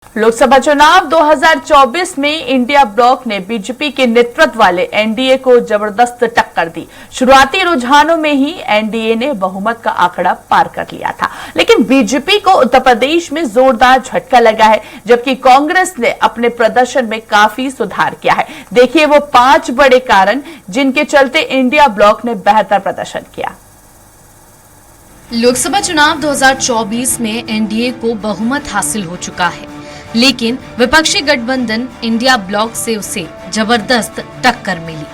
लोकसभा चुनाव 2024 में India block ने बीजेपी के नेतृत्व वाले एनडीए को जबरदस्त टक्कर दी। शुरुआती रुझानों में ही एनडीए ने बहुमत का आंकड़ा पार कर लिया था, लेकिन बीजेपी को उत्तर प्रदेश में जोरदार झटका लगा है, जबकि कांग्रेस ने अपने प्रदर्शन में काफी सुधार किया है। देखिए वो 5 बड़े कारण जिनके चलते इंडिया ब्लॉक ने बेहतर प्रदर्शन किया। लोकसभा चुनाव 2024 में एनडीए को बहुमत हासिल हो चुका है, लेकिन विपक्षी गठबंधन इंडिया ब्लॉक से उसे जबरदस्त टक्कर मिली,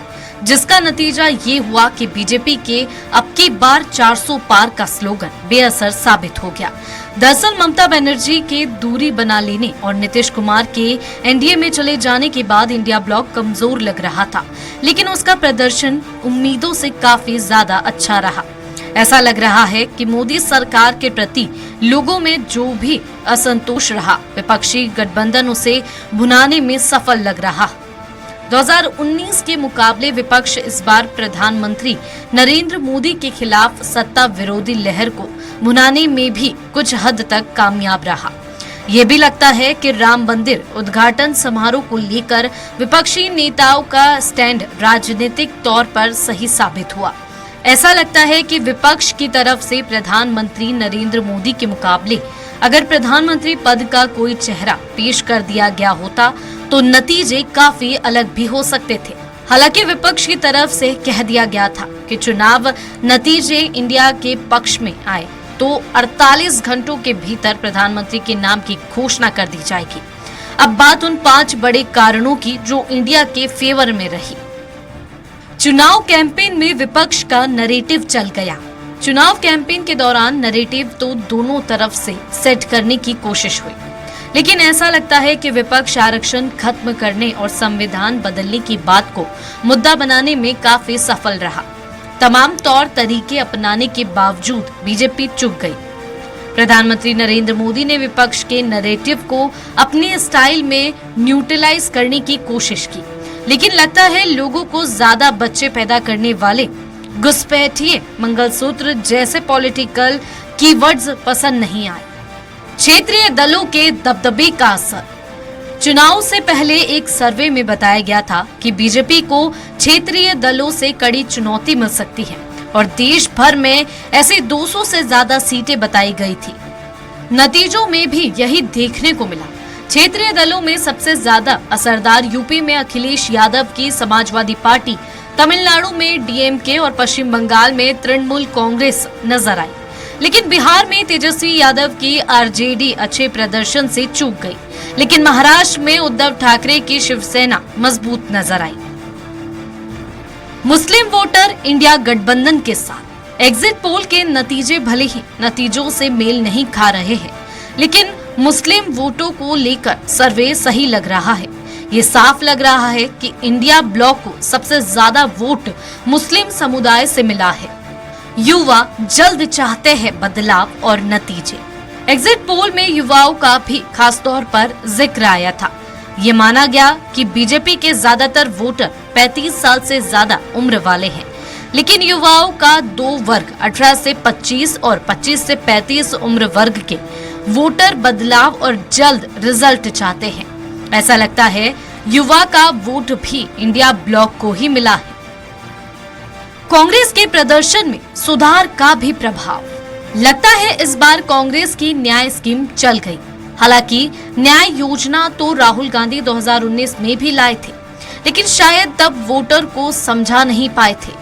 जिसका नतीजा ये हुआ कि बीजेपी के अब की बार 400 पार का स्लोगन बेअसर साबित हो गया। दरअसल ममता बनर्जी के दूरी बना लेने और नीतीश कुमार के एनडीए में चले जाने के बाद इंडिया ब्लॉक कमजोर लग रहा था, लेकिन उसका प्रदर्शन उम्मीदों से काफी ज्यादा अच्छा रहा। ऐसा लग रहा है कि मोदी सरकार के प्रति लोगों में जो भी असंतोष रहा, विपक्षी गठबंधन उसे भुनाने में सफल लग रहा। 2019 के मुकाबले विपक्ष इस बार प्रधानमंत्री नरेंद्र मोदी के खिलाफ सत्ता विरोधी लहर को भुनाने में भी कुछ हद तक कामयाब रहा। ये भी लगता है कि राम मंदिर उद्घाटन समारोह को लेकर विपक्षी नेताओं का स्टैंड राजनीतिक तौर पर सही साबित हुआ। ऐसा लगता है कि विपक्ष की तरफ से प्रधानमंत्री नरेंद्र मोदी के मुकाबले अगर प्रधानमंत्री पद का कोई चेहरा पेश कर दिया गया होता तो नतीजे काफी अलग भी हो सकते थे। हालांकि विपक्ष की तरफ से कह दिया गया था कि चुनाव नतीजे इंडिया के पक्ष में आए तो 48 घंटों के भीतर प्रधानमंत्री के नाम की घोषणा कर दी जाएगी। अब बात उन 5 बड़े कारणों की जो इंडिया के फेवर में रही। चुनाव कैंपेन में विपक्ष का नैरेटिव चल गया। चुनाव कैंपेन के दौरान नैरेटिव तो दोनों तरफ से सेट करने की कोशिश हुई, लेकिन ऐसा लगता है कि विपक्ष आरक्षण खत्म करने और संविधान बदलने की बात को मुद्दा बनाने में काफी सफल रहा। तमाम तौर तरीके अपनाने के बावजूद बीजेपी चूक गई। प्रधानमंत्री नरेंद्र मोदी ने विपक्ष के नैरेटिव को अपने स्टाइल में न्यूट्रलाइज करने की कोशिश की, लेकिन लगता है लोगों को ज्यादा बच्चे पैदा करने वाले घुसपैठिए मंगलसूत्र जैसे पॉलिटिकल कीवर्ड्स पसंद नहीं आए। क्षेत्रीय दलों के दबदबे का असर। चुनाव से पहले एक सर्वे में बताया गया था कि बीजेपी को क्षेत्रीय दलों से कड़ी चुनौती मिल सकती है और देश भर में ऐसी 200 से ज्यादा सीटें बताई गई थी। नतीजों में भी यही देखने को मिला। क्षेत्रीय दलों में सबसे ज्यादा असरदार यूपी में अखिलेश यादव की समाजवादी पार्टी, तमिलनाडु में डीएमके और पश्चिम बंगाल में तृणमूल कांग्रेस नजर आई, लेकिन बिहार में तेजस्वी यादव की आरजेडी अच्छे प्रदर्शन से चूक गई, लेकिन महाराष्ट्र में उद्धव ठाकरे की शिवसेना मजबूत नजर आई। मुस्लिम वोटर इंडिया गठबंधन के साथ। एग्जिट पोल के नतीजे भले ही नतीजों से मेल नहीं खा रहे हैं, लेकिन मुस्लिम वोटों को लेकर सर्वे सही लग रहा है। ये साफ लग रहा है कि इंडिया ब्लॉक को सबसे ज्यादा वोट मुस्लिम समुदाय से मिला है। युवा जल्द चाहते हैं बदलाव और नतीजे। एग्जिट पोल में युवाओं का भी खास तौर पर जिक्र आया था। ये माना गया कि बीजेपी के ज्यादातर वोटर 35 साल से ज्यादा उम्र वाले हैं, लेकिन युवाओं का 2 वर्ग 18 से 25 और 25 से 35 उम्र वर्ग के वोटर बदलाव और जल्द रिजल्ट चाहते हैं। ऐसा लगता है युवा का वोट भी इंडिया ब्लॉक को ही मिला है। कांग्रेस के प्रदर्शन में सुधार का भी प्रभाव। लगता है इस बार कांग्रेस की न्याय स्कीम चल गई। हालांकि न्याय योजना तो राहुल गांधी 2019 में भी लाए थे, लेकिन शायद तब वोटर को समझा नहीं पाए थे,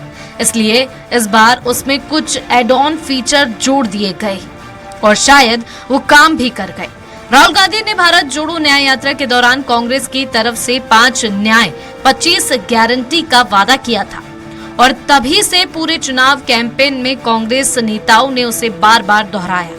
इसलिए इस बार उसमें कुछ एड ऑन फीचर जोड़ दिए गए और शायद वो काम भी कर गए। राहुल गांधी ने भारत जोड़ो न्याय यात्रा के दौरान कांग्रेस की तरफ से 5 न्याय 25 गारंटी का वादा किया था और तभी से पूरे चुनाव कैंपेन में कांग्रेस नेताओं ने उसे बार बार दोहराया,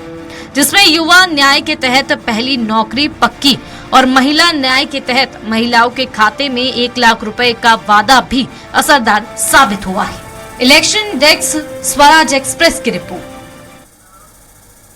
जिसमें युवा न्याय के तहत पहली नौकरी पक्की और महिला न्याय के तहत महिलाओं के खाते में 1 लाख रुपए का वादा भी असरदार साबित हुआ है। इलेक्शन डेस्क स्वराज एक्सप्रेस की रिपोर्ट।